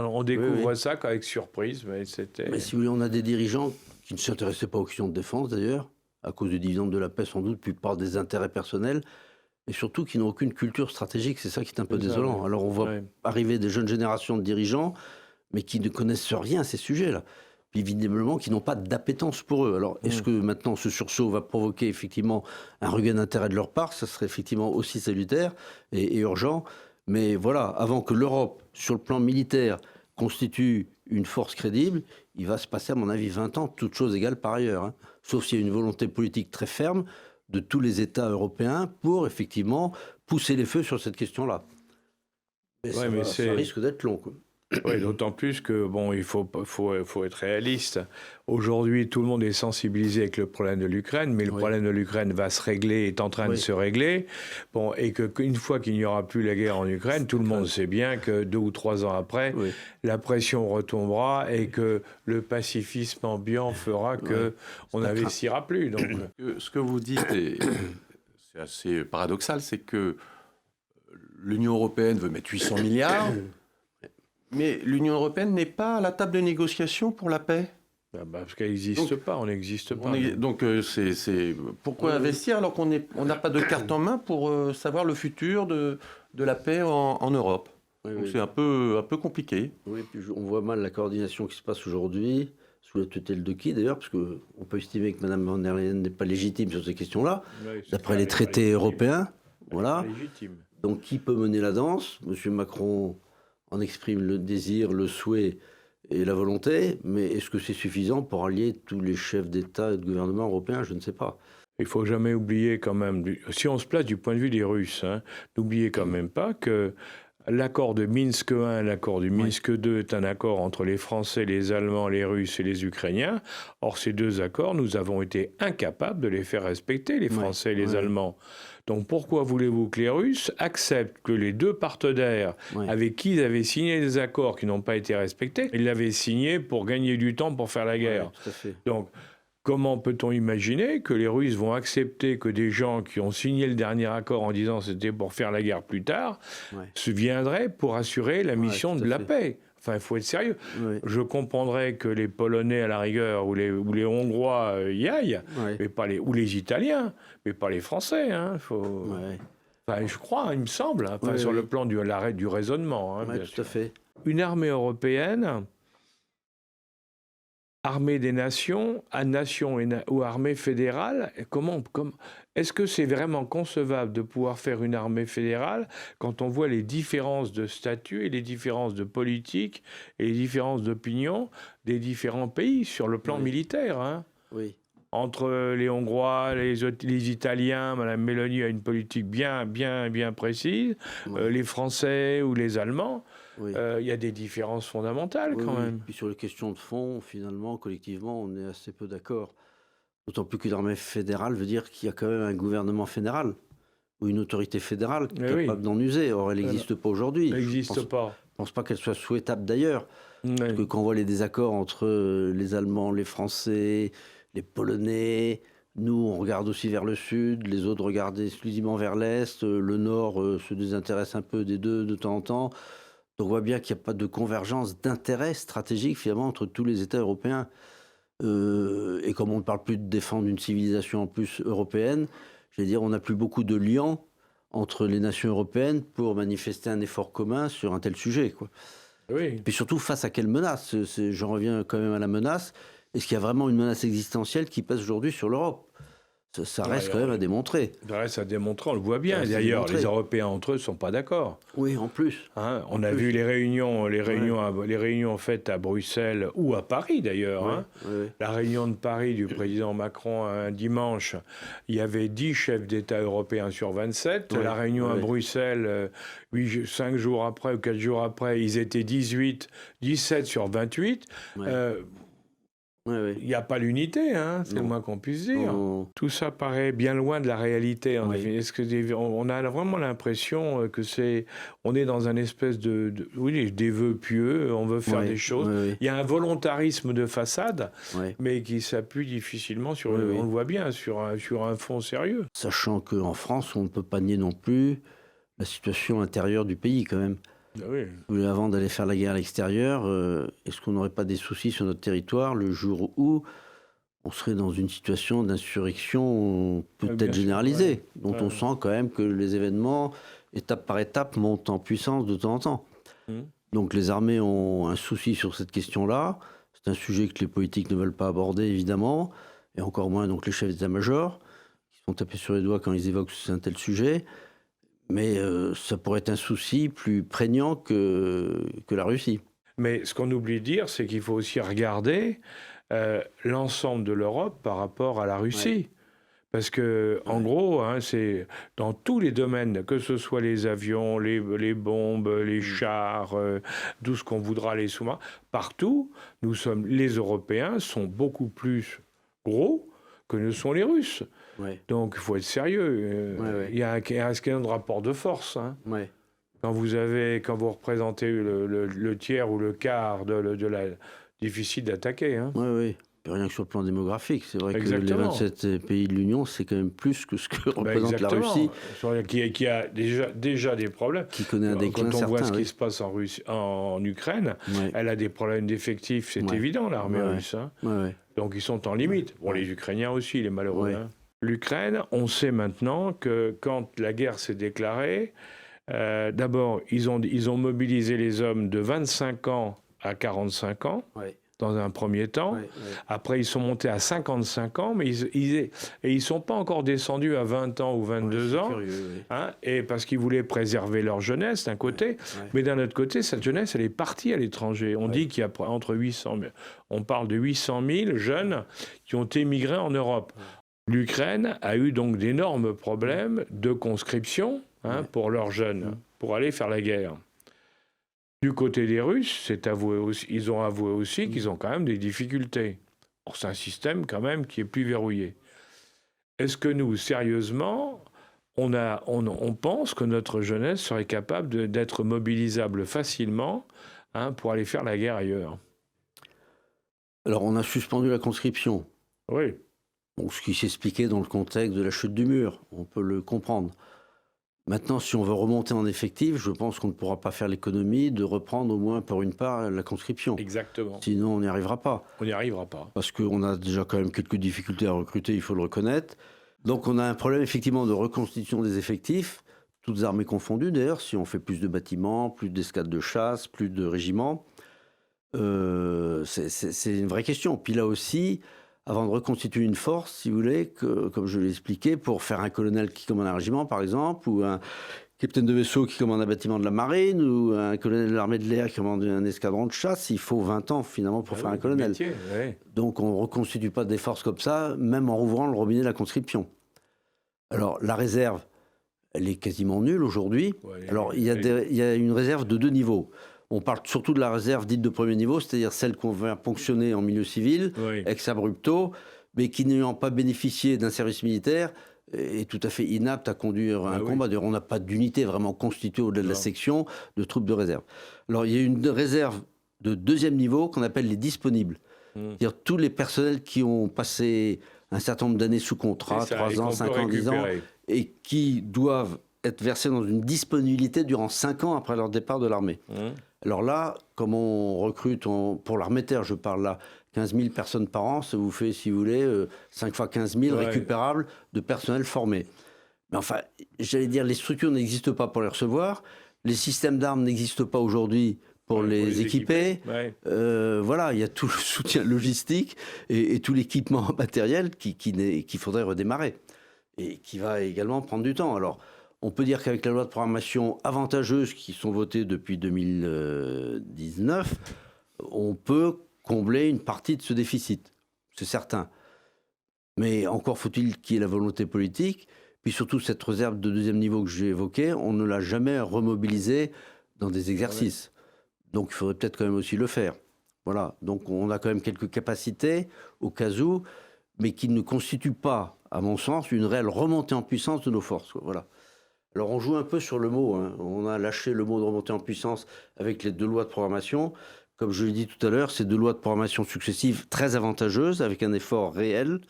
on découvre ça avec surprise. Mais si vous voulez, on a des dirigeants qui ne s'intéressaient pas aux questions de défense, d'ailleurs, à cause du dividende de la paix, sans doute, puis par des intérêts personnels, et surtout qui n'ont aucune culture stratégique. C'est ça qui est un peu désolant. Alors on voit arriver des jeunes générations de dirigeants, mais qui ne connaissent rien à ces sujets-là. Puis évidemment, qui n'ont pas d'appétence pour eux. Alors, est-ce que maintenant ce sursaut va provoquer effectivement un regain d'intérêt de leur part? Ça serait effectivement aussi salutaire et urgent. Mais voilà, avant que l'Europe, sur le plan militaire, constitue une force crédible, il va se passer, à mon avis, 20 ans, toutes choses égales par ailleurs. Hein. Sauf s'il y a une volonté politique très ferme de tous les États européens pour, effectivement, pousser les feux sur cette question-là. Mais ça risque d'être long, quoi. Oui, d'autant plus que, il faut être réaliste. Aujourd'hui, tout le monde est sensibilisé avec le problème de l'Ukraine, mais le problème de l'Ukraine va se régler, est en train de se régler. Et qu'une fois qu'il n'y aura plus la guerre en Ukraine, tout le monde sait bien que 2 ou 3 ans après, la pression retombera et que le pacifisme ambiant fera qu'on n'investira plus. Donc. Ce que vous dites, c'est assez paradoxal, c'est que l'Union européenne veut mettre 800 milliards. Mais l'Union européenne n'est pas à la table de négociation pour la paix. Parce qu'elle n'existe pas, on n'existe pas. Donc pourquoi investir alors qu'on n'a pas de carte en main pour savoir le futur de la paix en Europe? Donc c'est un peu compliqué. Oui, puis on voit mal la coordination qui se passe aujourd'hui, sous la tutelle de qui d'ailleurs, parce qu'on peut estimer que Mme von der Leyen n'est pas légitime sur ces questions-là, d'après les traités européens. Voilà. Donc qui peut mener la danse? M. Macron en exprime le désir, le souhait et la volonté, mais est-ce que c'est suffisant pour allier tous les chefs d'État et de gouvernement européens? Je ne sais pas. Il ne faut jamais oublier quand même, si on se place du point de vue des Russes, n'oubliez quand même pas que l'accord de Minsk I et l'accord de Minsk II est un accord entre les Français, les Allemands, les Russes et les Ukrainiens. Or, ces 2 accords, nous avons été incapables de les faire respecter, les Français et les Allemands. Donc pourquoi voulez-vous que les Russes acceptent que les 2 partenaires avec qui ils avaient signé des accords qui n'ont pas été respectés, ils l'avaient signé pour gagner du temps pour faire la guerre. Tout à fait. Donc comment peut-on imaginer que les Russes vont accepter que des gens qui ont signé le dernier accord en disant c'était pour faire la guerre plus tard, se viendraient pour assurer la mission de la paix? Enfin, il faut être sérieux. Je comprendrais que les Polonais, à la rigueur, ou les Hongrois y aillent, mais pas ou les Italiens, mais pas les Français. Enfin, je crois, il me semble, sur le plan du raisonnement. Tout à fait. Une armée européenne, armée des nations, ou armée fédérale, est-ce que c'est vraiment concevable de pouvoir faire une armée fédérale quand on voit les différences de statut et les différences de politique et les différences d'opinion des différents pays sur le plan militaire? entre les Hongrois, les Italiens. Madame Mélanie a une politique bien précise. Les Français ou les Allemands. Il y a des différences fondamentales quand même. Puis sur les questions de fond, finalement, collectivement, on est assez peu d'accord. D'autant plus qu'une armée fédérale veut dire qu'il y a quand même un gouvernement fédéral ou une autorité fédérale capable d'en user. Or, elle n'existe pas aujourd'hui. Elle n'existe pas. Je ne pense pas qu'elle soit souhaitable d'ailleurs. Parce que quand on voit les désaccords entre les Allemands, les Français, les Polonais, nous, on regarde aussi vers le sud, les autres regardent exclusivement vers l'est, le nord se désintéresse un peu des deux de temps en temps. Donc on voit bien qu'il n'y a pas de convergence d'intérêts stratégiques finalement entre tous les États européens. Et comme on ne parle plus de défendre une civilisation en plus européenne, je vais dire, on n'a plus beaucoup de liens entre les nations européennes pour manifester un effort commun sur un tel sujet, quoi. Oui. Puis surtout, face à quelle menace? J'en reviens quand même à la menace. Est-ce qu'il y a vraiment une menace existentielle qui pèse aujourd'hui sur l'Europe? Ça reste quand même à démontrer. Ça reste à démontrer, on le voit bien. D'ailleurs, les Européens entre eux ne sont pas d'accord. Oui, en plus. On a vu les réunions faites à Bruxelles ou à Paris d'ailleurs. La réunion de Paris du président Macron un dimanche, il y avait 10 chefs d'État européens sur 27. La réunion à Bruxelles, 5 jours après ou 4 jours après, ils étaient 17 sur 28. Il n'y a pas l'unité, c'est le moins qu'on puisse dire. Tout ça paraît bien loin de la réalité. Est-ce que on a vraiment l'impression que on est dans un espèce des vœux pieux, on veut faire des choses. Il y a un volontarisme de façade, mais qui s'appuie difficilement sur, on le voit bien, sur un fond sérieux. Sachant qu'en France, on ne peut pas nier non plus la situation intérieure du pays quand même. Avant d'aller faire la guerre à l'extérieur, est-ce qu'on n'aurait pas des soucis sur notre territoire le jour où on serait dans une situation d'insurrection peut-être généralisée, dont on sent quand même que les événements, étape par étape, montent en puissance de temps en temps. Donc les armées ont un souci sur cette question-là. C'est un sujet que les politiques ne veulent pas aborder, évidemment, et encore moins donc les chefs d'état-major, qui se font taper sur les doigts quand ils évoquent un tel sujet. Mais ça pourrait être un souci plus prégnant que la Russie. Mais ce qu'on oublie de dire, c'est qu'il faut aussi regarder l'ensemble de l'Europe par rapport à la Russie. Parce que, en gros, c'est dans tous les domaines, que ce soit les avions, les bombes, les chars, tout ce qu'on voudra, les sous-marins, partout, les Européens sont beaucoup plus gros que ne sont les Russes. Donc, il faut être sérieux. Il y a un question de rapport de force. Quand vous représentez le tiers ou le quart de la... difficile d'attaquer. Rien que sur le plan démographique. C'est vrai que les 27 pays de l'Union, c'est quand même plus que ce que représente la Russie. Qui a déjà des problèmes. Qui connaît un déclin certain. Quand on voit ce qui se passe en Ukraine, elle a des problèmes d'effectifs, c'est évident, l'armée russe. Donc ils sont en limite. Les Ukrainiens aussi, les malheureux. L'Ukraine, on sait maintenant que quand la guerre s'est déclarée, d'abord, ils ont mobilisé les hommes de 25 ans à 45 ans, dans un premier temps. Après, ils sont montés à 55 ans, mais ils ne sont pas encore descendus à 20 ans ou 22 ans, et parce qu'ils voulaient préserver leur jeunesse, d'un côté, mais d'un autre côté, cette jeunesse, elle est partie à l'étranger. On dit qu'il y a entre 800 000, on parle de 800 000 jeunes qui ont émigré en Europe. L'Ukraine a eu donc d'énormes problèmes de conscription pour leurs jeunes, pour aller faire la guerre. Du côté des Russes, ils ont avoué aussi qu'ils ont quand même des difficultés. Or, c'est un système quand même qui est plus verrouillé. Est-ce que nous, sérieusement, on pense que notre jeunesse serait capable d'être mobilisable facilement pour aller faire la guerre ailleurs? Alors, on a suspendu la conscription. Oui. Donc, ce qui s'expliquait dans le contexte de la chute du mur, on peut le comprendre. Maintenant, si on veut remonter en effectif, je pense qu'on ne pourra pas faire l'économie de reprendre au moins pour une part la conscription. Exactement. Sinon, on n'y arrivera pas. On n'y arrivera pas. Parce qu'on a déjà quand même quelques difficultés à recruter, il faut le reconnaître. Donc on a un problème effectivement de reconstitution des effectifs, toutes armées confondues d'ailleurs, si on fait plus de bâtiments, plus d'escadres de chasse, plus de régiments. C'est une vraie question. Puis là aussi, avant de reconstituer une force, si vous voulez, comme je l'ai expliqué, pour faire un colonel qui commande un régiment, par exemple, ou capitaine de vaisseau qui commande un bâtiment de la marine ou un colonel de l'armée de l'air qui commande un escadron de chasse. Il faut 20 ans finalement pour faire un colonel. Métier, ouais. Donc on ne reconstitue pas des forces comme ça, même en rouvrant le robinet de la conscription. Alors la réserve, elle est quasiment nulle aujourd'hui. Ouais, Alors il y a une réserve de 2 niveaux. On parle surtout de la réserve dite de premier niveau, c'est-à-dire celle qu'on va ponctionner en milieu civil, oui. ex abrupto, mais qui n'ayant pas bénéficié d'un service militaire est tout à fait inapte à conduire un combat. D'ailleurs, on n'a pas d'unité vraiment constituée au-delà de la section de troupes de réserve. Alors, il y a une réserve de 2e niveau qu'on appelle les disponibles. C'est-à-dire tous les personnels qui ont passé un certain nombre d'années sous contrat, 3 ans, 5 ans, 10 ans, et qui doivent être versés dans une disponibilité durant 5 ans après leur départ de l'armée. Alors là, comme on recrute, pour l'armée de terre, je parle là, 15 000 personnes par an, ça vous fait, si vous voulez, 5 fois 15 000 récupérables de personnel formé. Mais enfin, j'allais dire, les structures n'existent pas pour les recevoir, les systèmes d'armes n'existent pas aujourd'hui pour les équiper. Voilà, il y a tout le soutien logistique et tout l'équipement matériel qu'il faudrait redémarrer et qui va également prendre du temps. Alors, on peut dire qu'avec la loi de programmation avantageuse qui sont votées depuis 2019, on peut combler une partie de ce déficit, c'est certain. Mais encore faut-il qu'il y ait la volonté politique, puis surtout cette réserve de 2e niveau que j'ai évoquée, on ne l'a jamais remobilisée dans des exercices. Donc il faudrait peut-être quand même aussi le faire. Voilà, donc on a quand même quelques capacités au cas où, mais qui ne constituent pas, à mon sens, une réelle remontée en puissance de nos forces. Voilà. Alors on joue un peu sur le mot, hein. On a lâché le mot de remontée en puissance avec les 2 lois de programmation. Comme je l'ai dit tout à l'heure, ces 2 lois de programmation successives très avantageuses, avec un effort réel,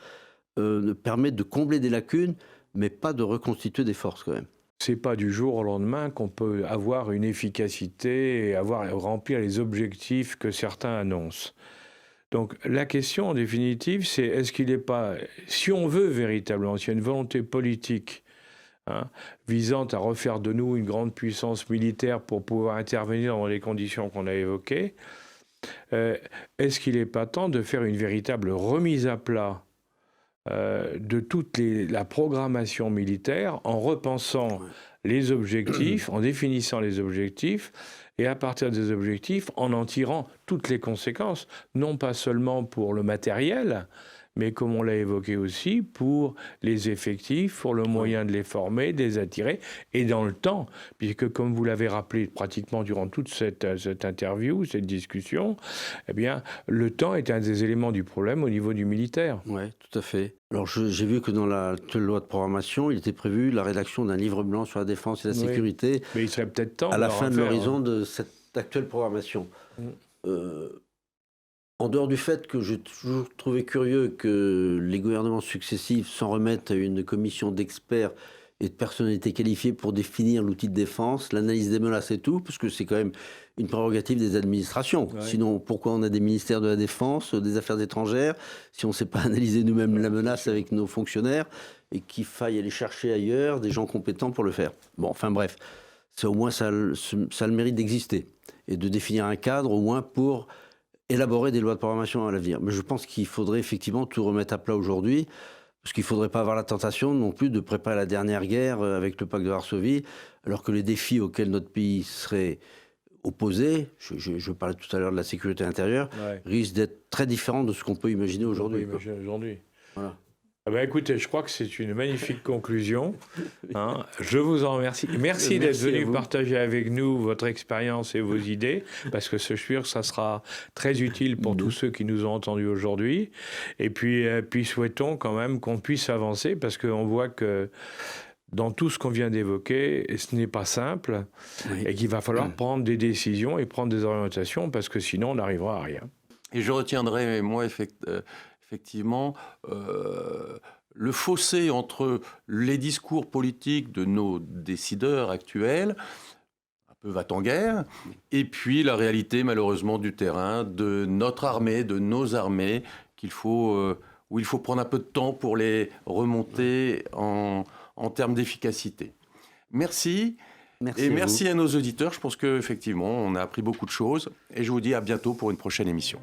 permettent de combler des lacunes, mais pas de reconstituer des forces quand même. C'est pas du jour au lendemain qu'on peut avoir une efficacité et remplir les objectifs que certains annoncent. Donc la question en définitive, c'est est-ce qu'il n'est pas, si on veut véritablement, s'il y a une volonté politique visant à refaire de nous une grande puissance militaire pour pouvoir intervenir dans les conditions qu'on a évoquées, est-ce qu'il n'est pas temps de faire une véritable remise à plat de toute la programmation militaire en repensant les objectifs, en définissant les objectifs, et à partir des objectifs, en tirant toutes les conséquences, non pas seulement pour le matériel, mais comme on l'a évoqué aussi, pour les effectifs, pour le moyen de les former, de les attirer, et dans le temps, puisque comme vous l'avez rappelé pratiquement durant toute cette interview, cette discussion, eh bien, le temps est un des éléments du problème au niveau du militaire. Oui, tout à fait. Alors j'ai vu que dans la loi de programmation, il était prévu la rédaction d'un livre blanc sur la défense et la sécurité. Mais il serait peut-être temps à la fin de l'horizon de cette actuelle programmation. En dehors du fait que j'ai toujours trouvé curieux que les gouvernements successifs s'en remettent à une commission d'experts et de personnalités qualifiées pour définir l'outil de défense, l'analyse des menaces et tout, parce que c'est quand même une prérogative des administrations. Sinon, pourquoi on a des ministères de la Défense, des Affaires étrangères, si on ne sait pas analyser nous-mêmes la menace avec nos fonctionnaires et qu'il faille aller chercher ailleurs des gens compétents pour le faire. Bon, enfin bref, c'est au moins ça a le mérite d'exister et de définir un cadre au moins pour élaborer des lois de programmation à l'avenir. Mais je pense qu'il faudrait effectivement tout remettre à plat aujourd'hui, parce qu'il ne faudrait pas avoir la tentation non plus de préparer la dernière guerre avec le pacte de Varsovie, alors que les défis auxquels notre pays serait opposé, je parlais tout à l'heure de la sécurité intérieure, risquent d'être très différents de ce qu'on peut imaginer aujourd'hui. Voilà. Ah ben écoutez, je crois que c'est une magnifique conclusion. Je vous en remercie. Merci d'être venu partager avec nous votre expérience et vos idées, parce que je suis sûr que ça sera très utile pour tous ceux qui nous ont entendus aujourd'hui. Et puis souhaitons quand même qu'on puisse avancer, parce qu'on voit que dans tout ce qu'on vient d'évoquer, ce n'est pas simple, et qu'il va falloir prendre des décisions et prendre des orientations, parce que sinon on n'arrivera à rien. Et je retiendrai, moi, effectivement, le fossé entre les discours politiques de nos décideurs actuels, un peu va-t-en-guerre, et puis la réalité, malheureusement, du terrain, de notre armée, de nos armées, où il faut prendre un peu de temps pour les remonter en termes d'efficacité. Merci. Merci à nos auditeurs. Je pense qu'effectivement, on a appris beaucoup de choses. Et je vous dis à bientôt pour une prochaine émission.